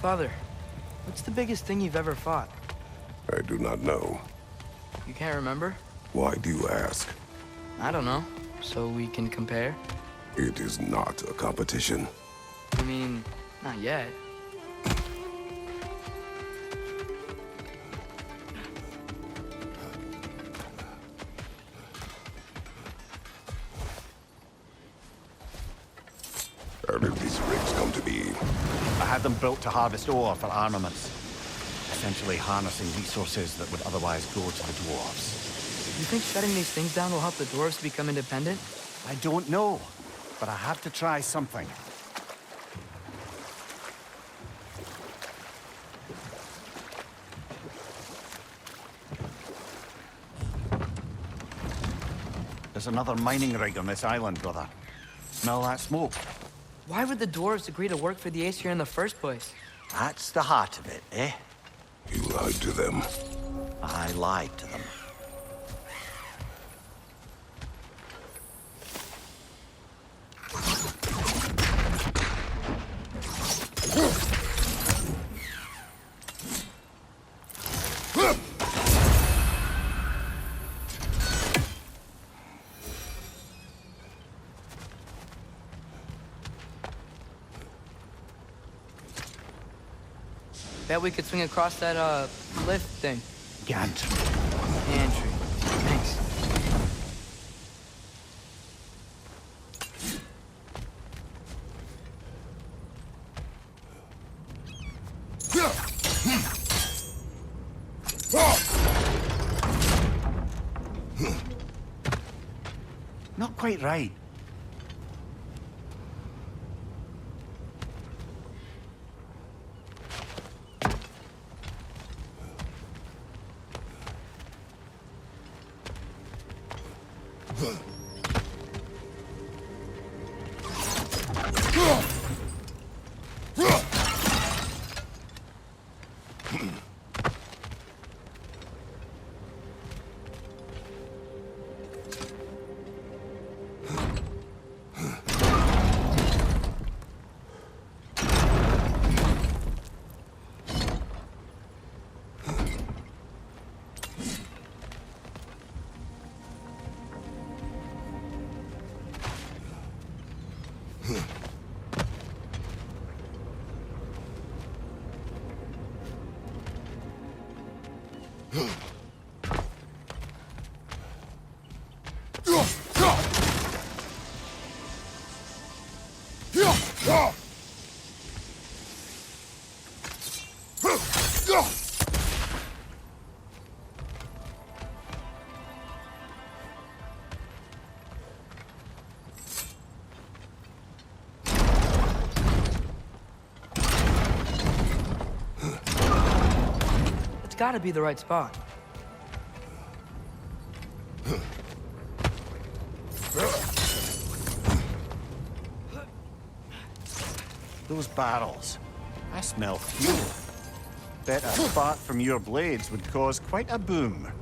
Father, what's the biggest thing you've ever fought? I do not know. You can't remember? Why do you ask? I don't know. So we can compare? It is not a competition. I mean, not yet. How did these rigs come to be? I had them built to harvest ore for armaments. Essentially harnessing resources that would otherwise go to the dwarves. You think shutting these things down will help the dwarves become independent? I don't know, but I have to try something. There's another mining rig on this island, brother. Smell that smoke? Why would the dwarves agree to work for the Aesir in the first place? That's the heart of it, eh? You lied to them. I lied to them. Bet we could swing across that, lift thing. Gantry. Gantry. Thanks. quite right. It's gotta be the right spot. Those barrels. I smell fuel. Bet a spark from your blades would cause quite a boom.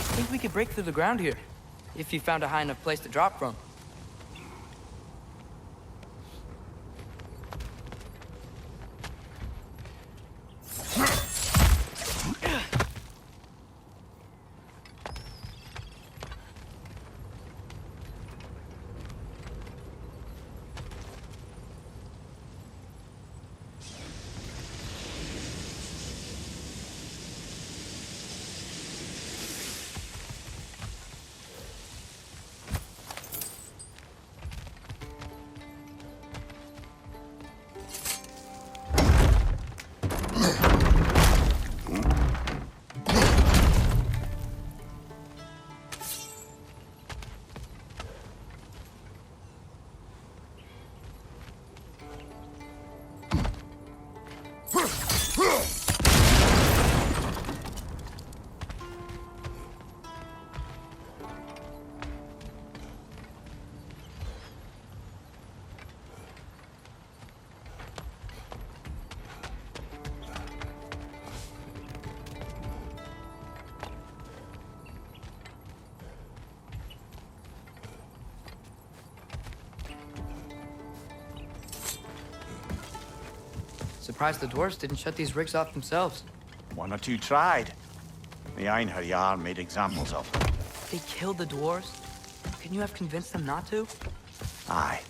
I think we could break through the ground here, if you found a high enough place to drop from. Surprised the dwarves didn't shut these rigs off themselves. One or two tried. The Einherjar made examples of them. They killed the dwarves? Couldn't you have convinced them not to? Aye.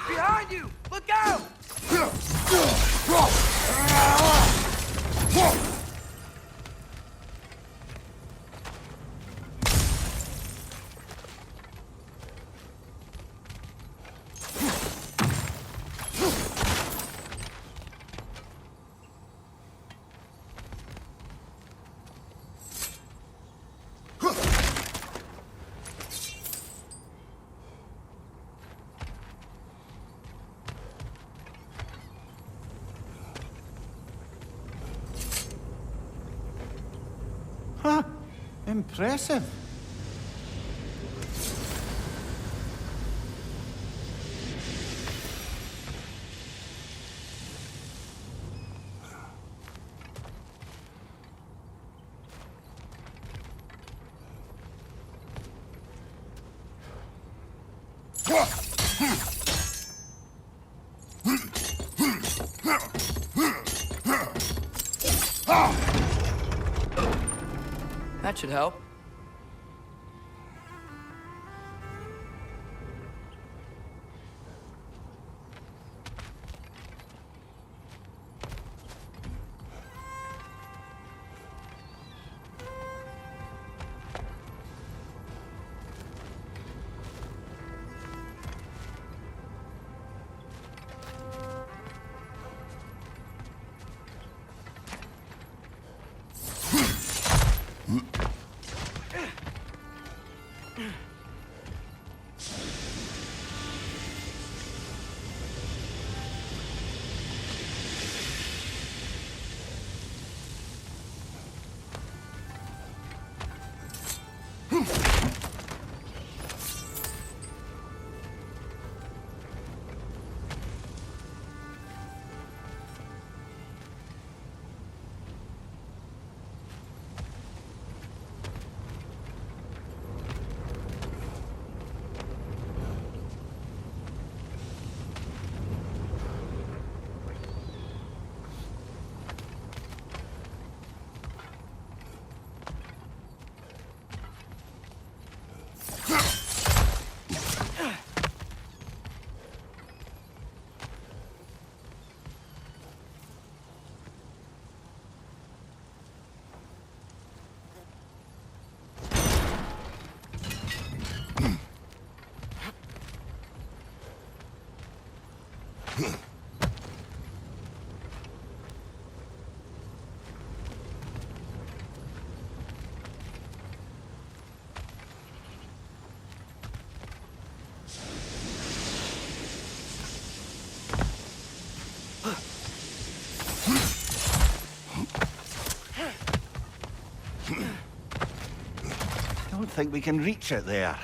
Behind you! Look out! Impressive. That should help. I don't think we can reach it there.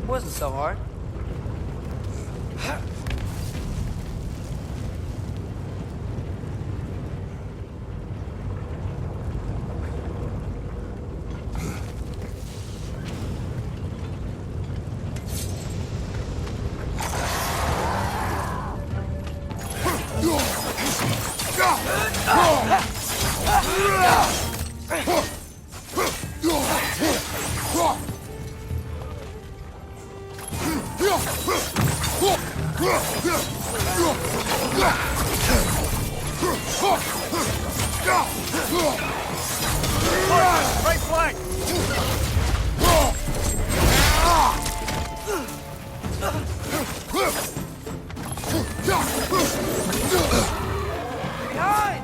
Wasn't so hard. Right flank! Behind!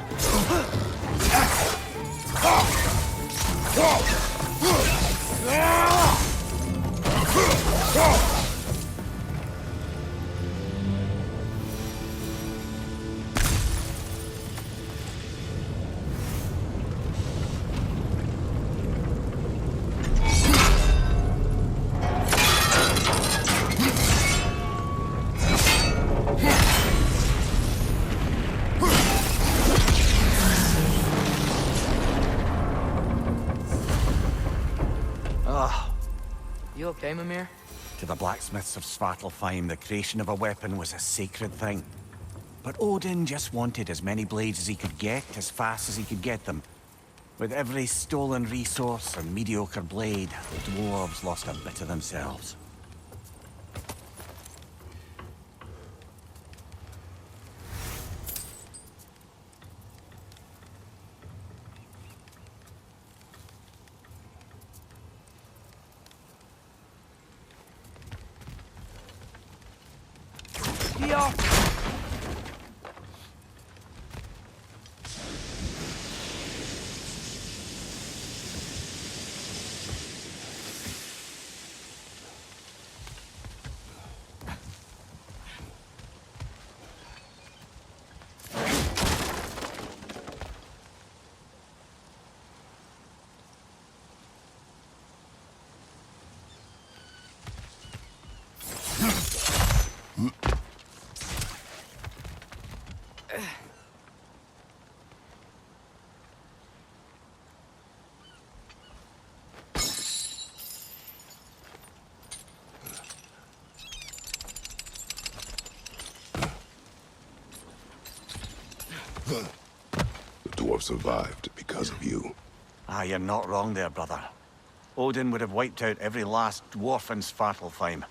You okay, Mimir? To the blacksmiths of Svartalfheim, the creation of a weapon was a sacred thing. But Odin just wanted as many blades as he could get, as fast as he could get them. With every stolen resource and mediocre blade, the dwarves lost a bit of themselves. Yeah. The dwarf survived because of you. Ah, you're not wrong there, brother. Odin would have wiped out every last dwarf in Svartalfheim.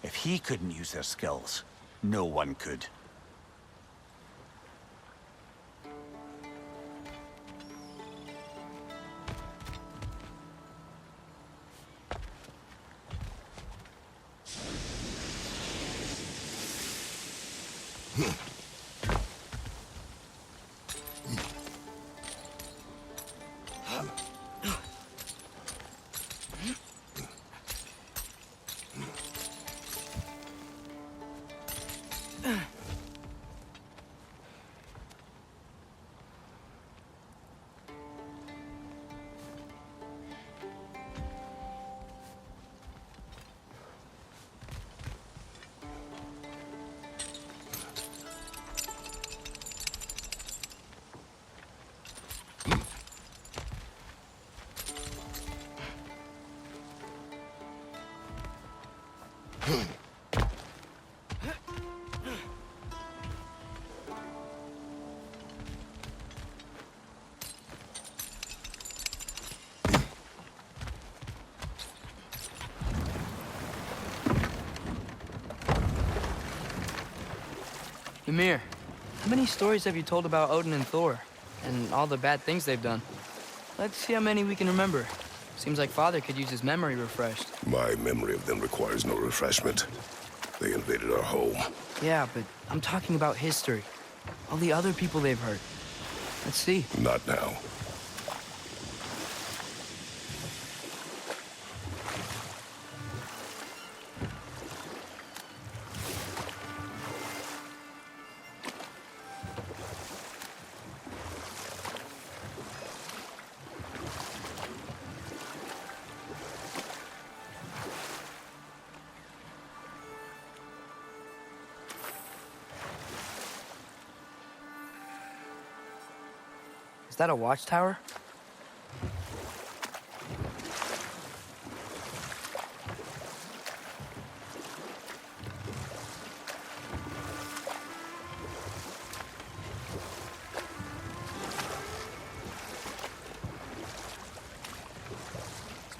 If he couldn't use their skills, no one could. Mimir, how many stories have you told about Odin and Thor? And all the bad things they've done? Let's see how many we can remember. Seems like Father could use his memory refreshed. My memory of them requires no refreshment. They invaded our home. Yeah, but I'm talking about history. All the other people they've hurt. Let's see. Not now. Is that a watchtower?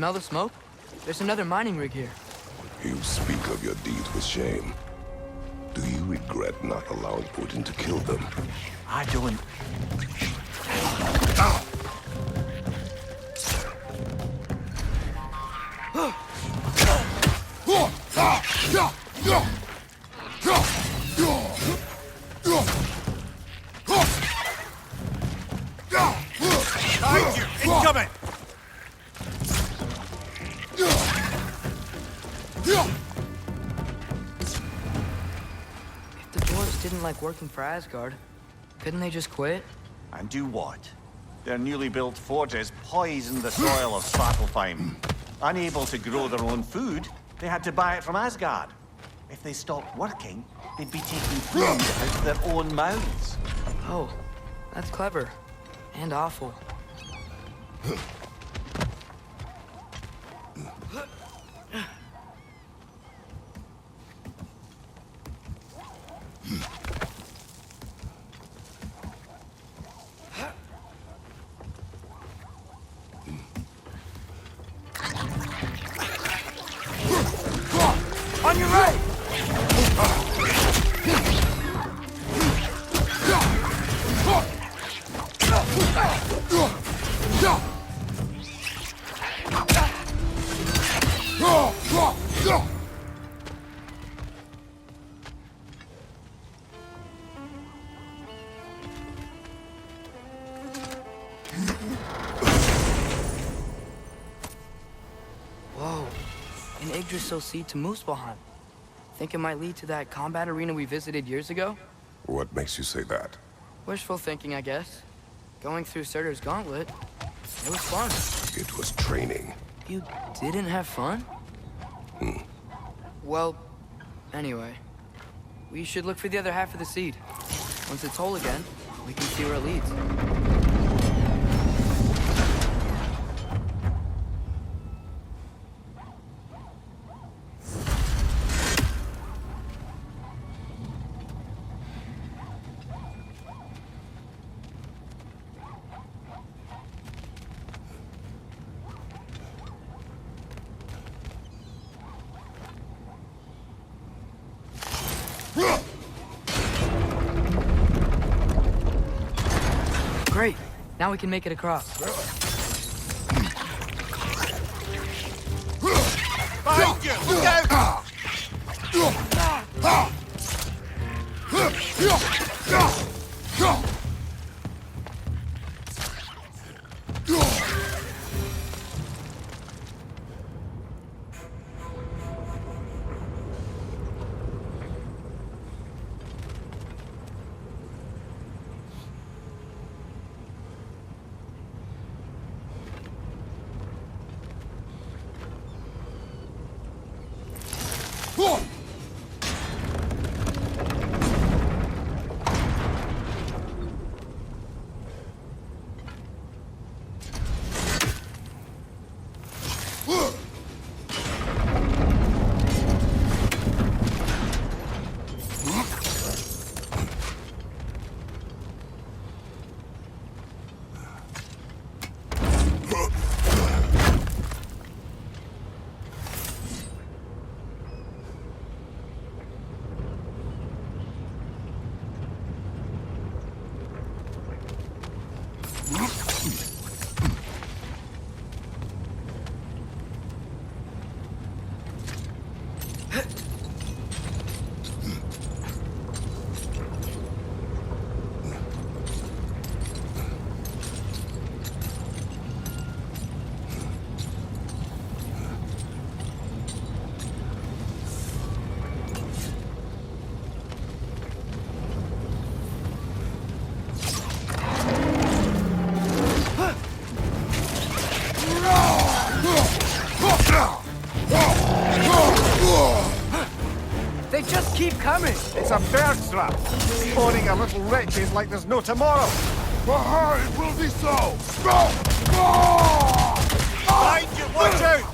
Smell the smoke? There's another mining rig here. You speak of your deeds with shame. Do you regret not allowing Odin to kill them? I don't. Behind you! Incoming! If the dwarves didn't like working for Asgard, couldn't they just quit? And do what? Their newly built forges poisoned the soil of Svartalfheim. Unable to grow their own food, they had to buy it from Asgard. If they stopped working, they'd be taking food out of their own mouths. Oh, that's clever. And awful. On your right! Whoa. An Yggdrasil seed to Muspelheim. Think it might lead to that combat arena we visited years ago? What makes you say that? Wishful thinking, I guess. Going through Surtur's gauntlet, it was fun. It was training. You didn't have fun? Well, anyway. We should look for the other half of the seed. Once it's whole again, we can see where it leads. Great. Now we can make it across. Behind you! Look out! They just keep coming! It's a bird trap! Spawning a little wretches like there's no tomorrow! For her, it will be so! Behind you! Watch out!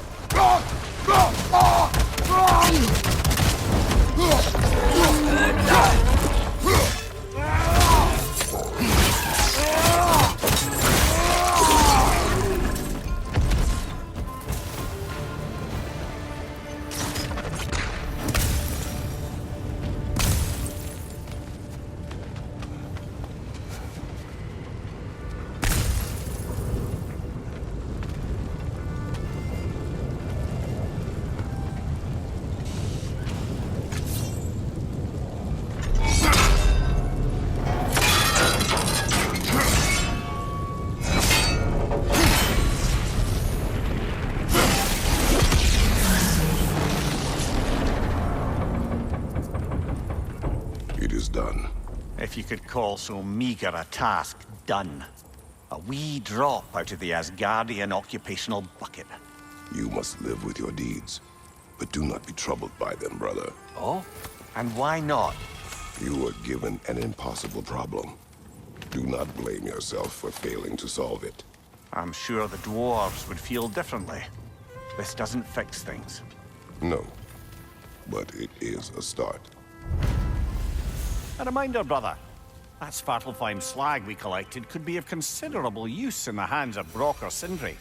if you could call so meager a task done. A wee drop out of the Asgardian occupational bucket. You must live with your deeds, but do not be troubled by them, brother. Oh? And why not? You were given an impossible problem. Do not blame yourself for failing to solve it. I'm sure the dwarves would feel differently. This doesn't fix things. No, but it is a start. A reminder, brother. That Svartalfheim slag we collected could be of considerable use in the hands of Brock or Sindri.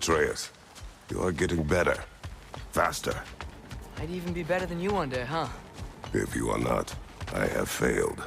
Atreus, you are getting better. Faster. I'd even be better than you one day, huh? If you are not, I have failed.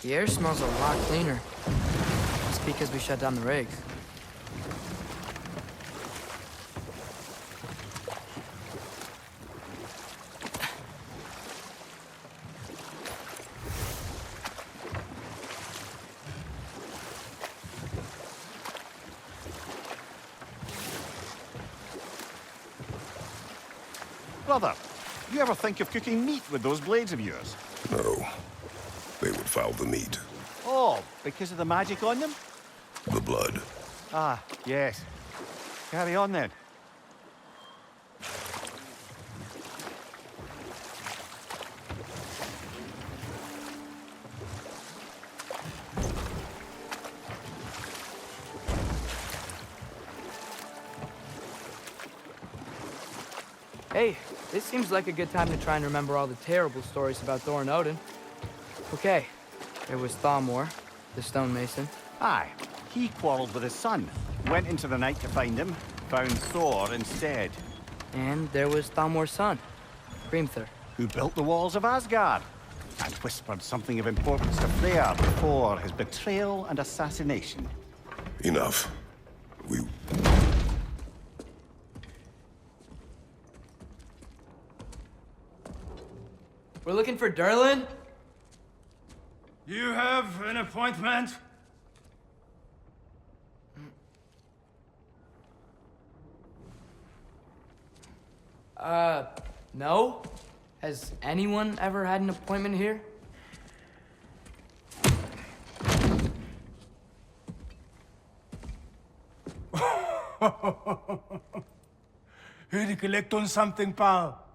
The air smells a lot cleaner. It's because we shut down the rigs. Brother, you ever think of cooking meat with those blades of yours? No. They would foul the meat. Oh, because of the magic on them? The blood. Ah, yes. Carry on then. Hey, this seems like a good time to try and remember all the terrible stories about Thor and Odin. Okay, there was Thamor, the stonemason. Aye, he quarreled with his son. Went into the night to find him, found Thor instead. And there was Thamor's son, Hrimthur. Who built the walls of Asgard and whispered something of importance to Freya before his betrayal and assassination. Enough. We're looking for Durlin? You have an appointment? No? Has anyone ever had an appointment here? Here to collect on something, pal?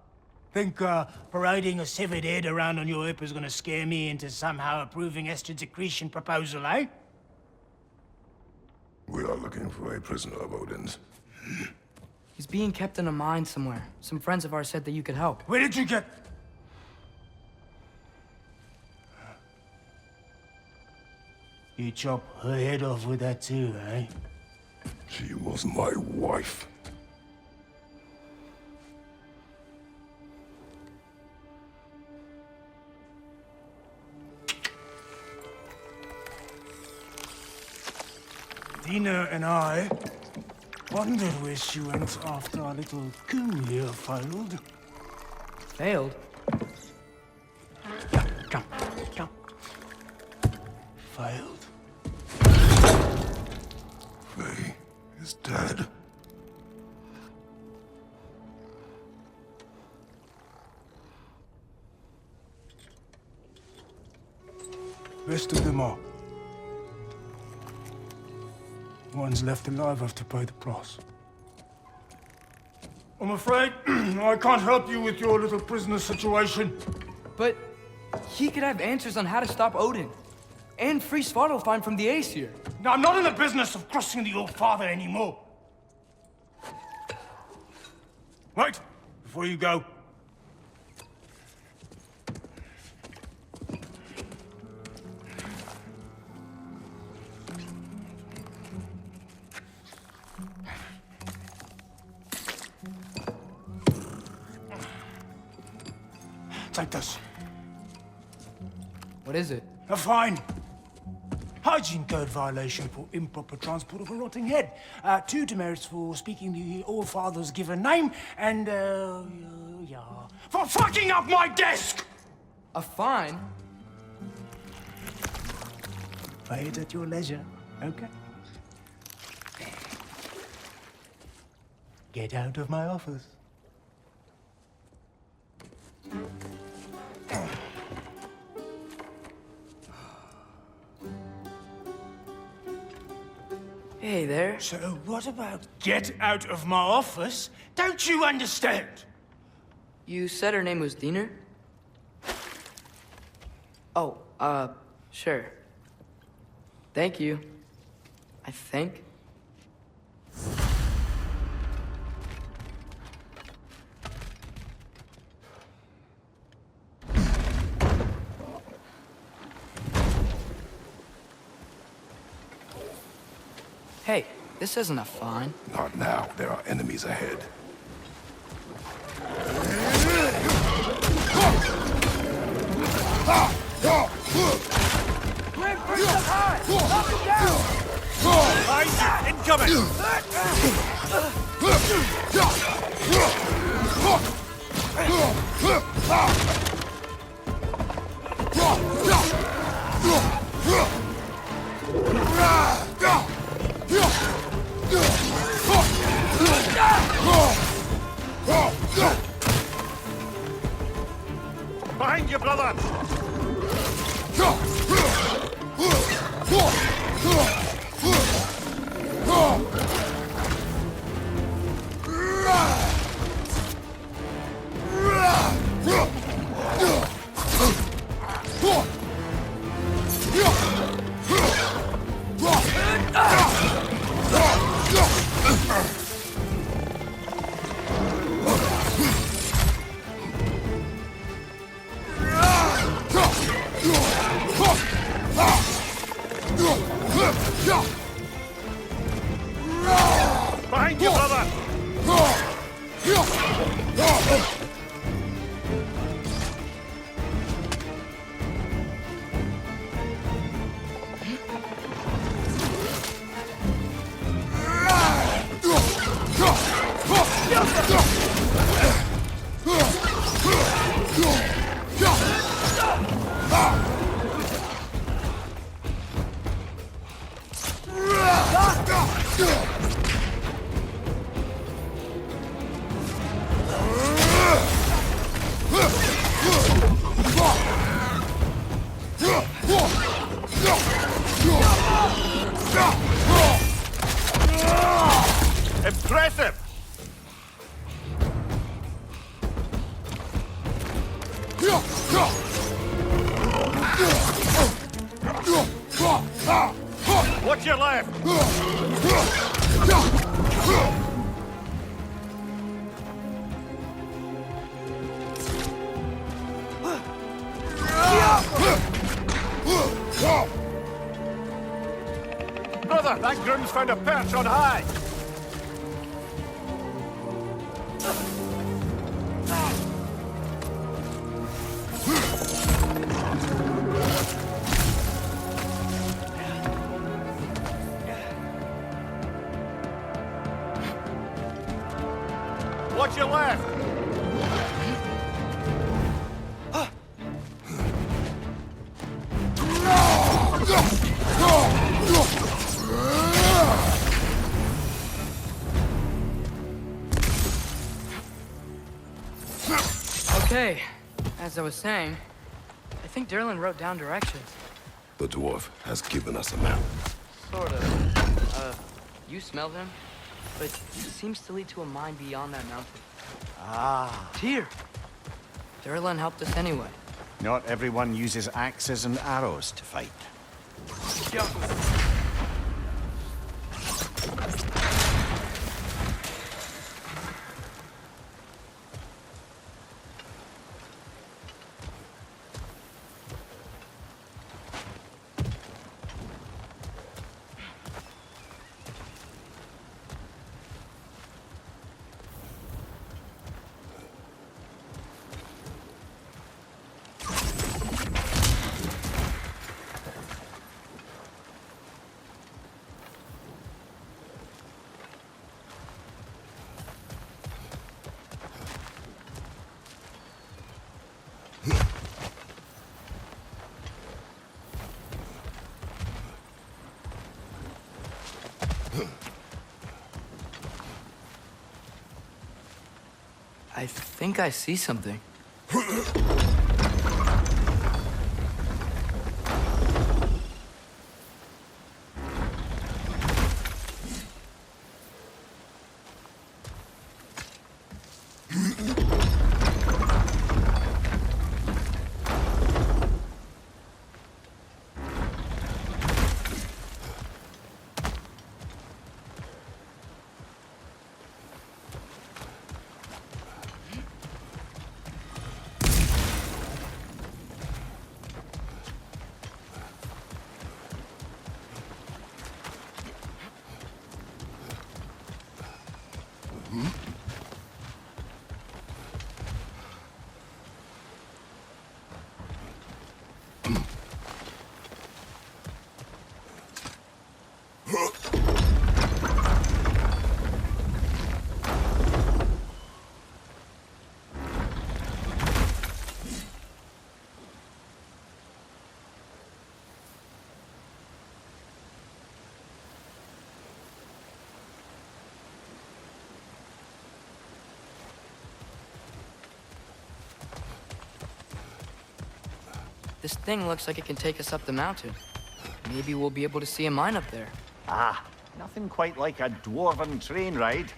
Think parading a severed head around on your hip is gonna scare me into somehow approving Estrid's accretion proposal, eh? We are looking for a prisoner of Odin's. He's being kept in a mine somewhere. Some friends of ours said that you could help. Where did you get... You chop her head off with that too, eh? She was my wife. Dina and I wondered where she went after our little coup here failed. Failed? Come, come. Failed. Faye is dead. Rest of them are. Ones left alive have to pay the price. I'm afraid I can't help you with your little prisoner situation. But he could have answers on how to stop Odin. And free Svartalfheim from the Aesir. Now, I'm not in the business of crossing the old father anymore. Right, before you go. Take this. What is it? A fine. Hygiene code violation for improper transport of a rotting head. 2 demerits for speaking the All-Father's given name, and, yeah, for fucking up my desk! A fine? Pay it at your leisure, okay? Get out of my office. Hey there. So what about get out of my office? Don't you understand? You said her name was Diener? Oh, sure. Thank you. I think. Hey, This isn't a fine. Not now. There are enemies ahead. Grim, bring up high! Knock him down! Incoming! Behind you, brother! Behind you, brother! Impressive! Watch your left! Brother, that groom's found a perch on high! Watch your left! Okay, as I was saying, I think Derlin wrote down directions. The dwarf has given us a map. Sort of. You smelled him, but it seems to lead to a mine beyond that mountain. Ah. It's here. Derlin helped us anyway. Not everyone uses axes and arrows to fight. I think I see something. This thing looks like it can take us up the mountain. Maybe we'll be able to see a mine up there. Ah, nothing quite like a dwarven train ride.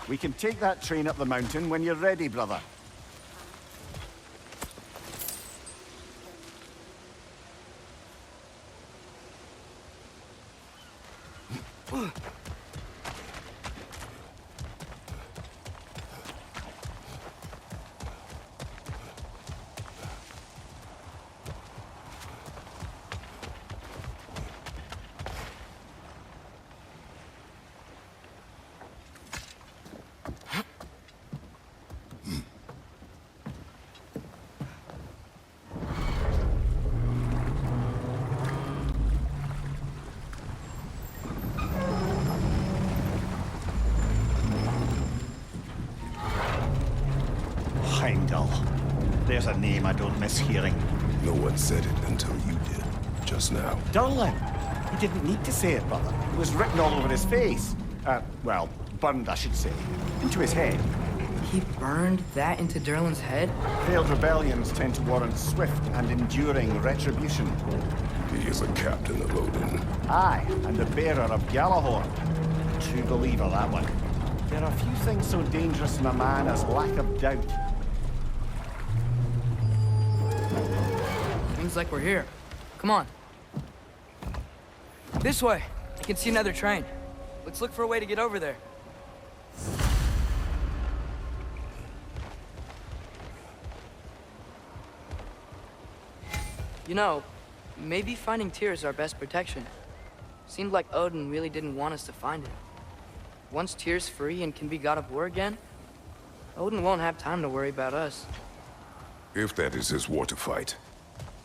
We can take that train up the mountain when you're ready, brother. Heimdall. There's a name I don't miss hearing. No one said it until you did, just now. Durlin. He didn't need to say it, brother. It was written all over his face. Well, burned, I should say. Into his head. He burned that into Durlin's head? Failed rebellions tend to warrant swift and enduring retribution. He is a captain of Odin. Aye, and the bearer of Galahorn. True believer, that one. There are few things so dangerous in a man as lack of doubt. Seems like we're here. Come on. This way. I can see another train. Let's look for a way to get over there. You know, maybe finding Tyr is our best protection. Seemed like Odin really didn't want us to find it. Once Tyr's free and can be god of war again, Odin won't have time to worry about us. If that is his war to fight,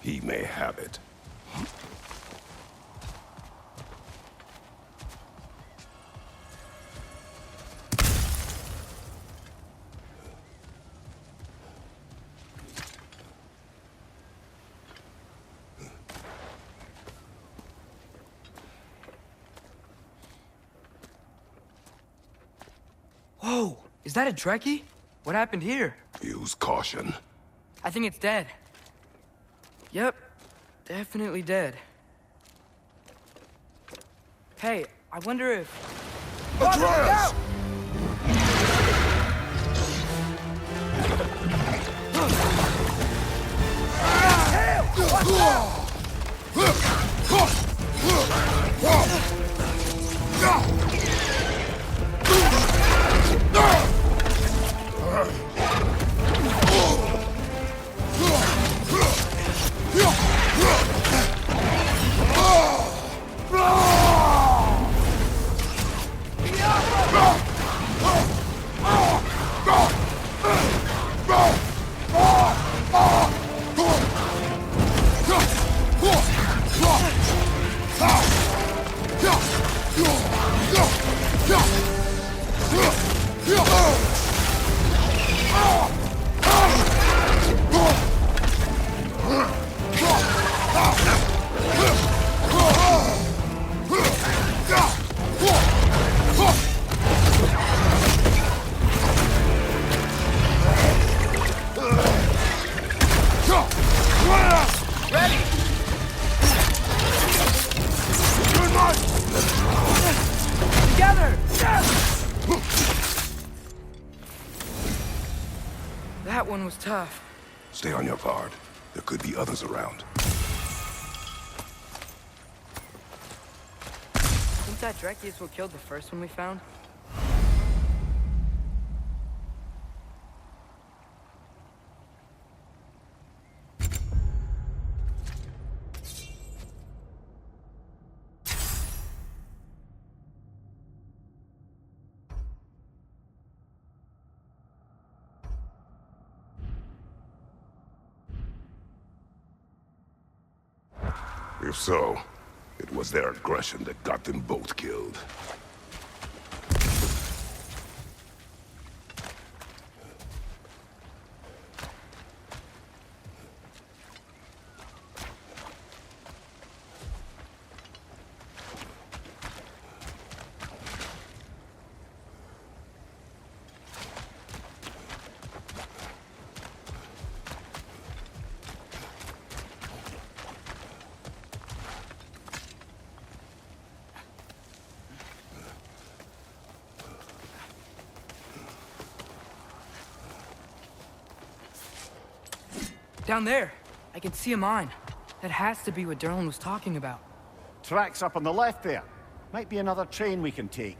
he may have it. Whoa! Is that a Trekkie? What happened here? Use caution. I think it's dead. Yep, definitely dead. Hey, I wonder if... Atreus! That one was tough. Stay on your guard. There could be others around. Think that Trekkie is what killed the first one we found? If so, it was their aggression that got them both killed. Down there. I can see a mine. That has to be what Derlin was talking about. Tracks up on the left there. Might be another train we can take.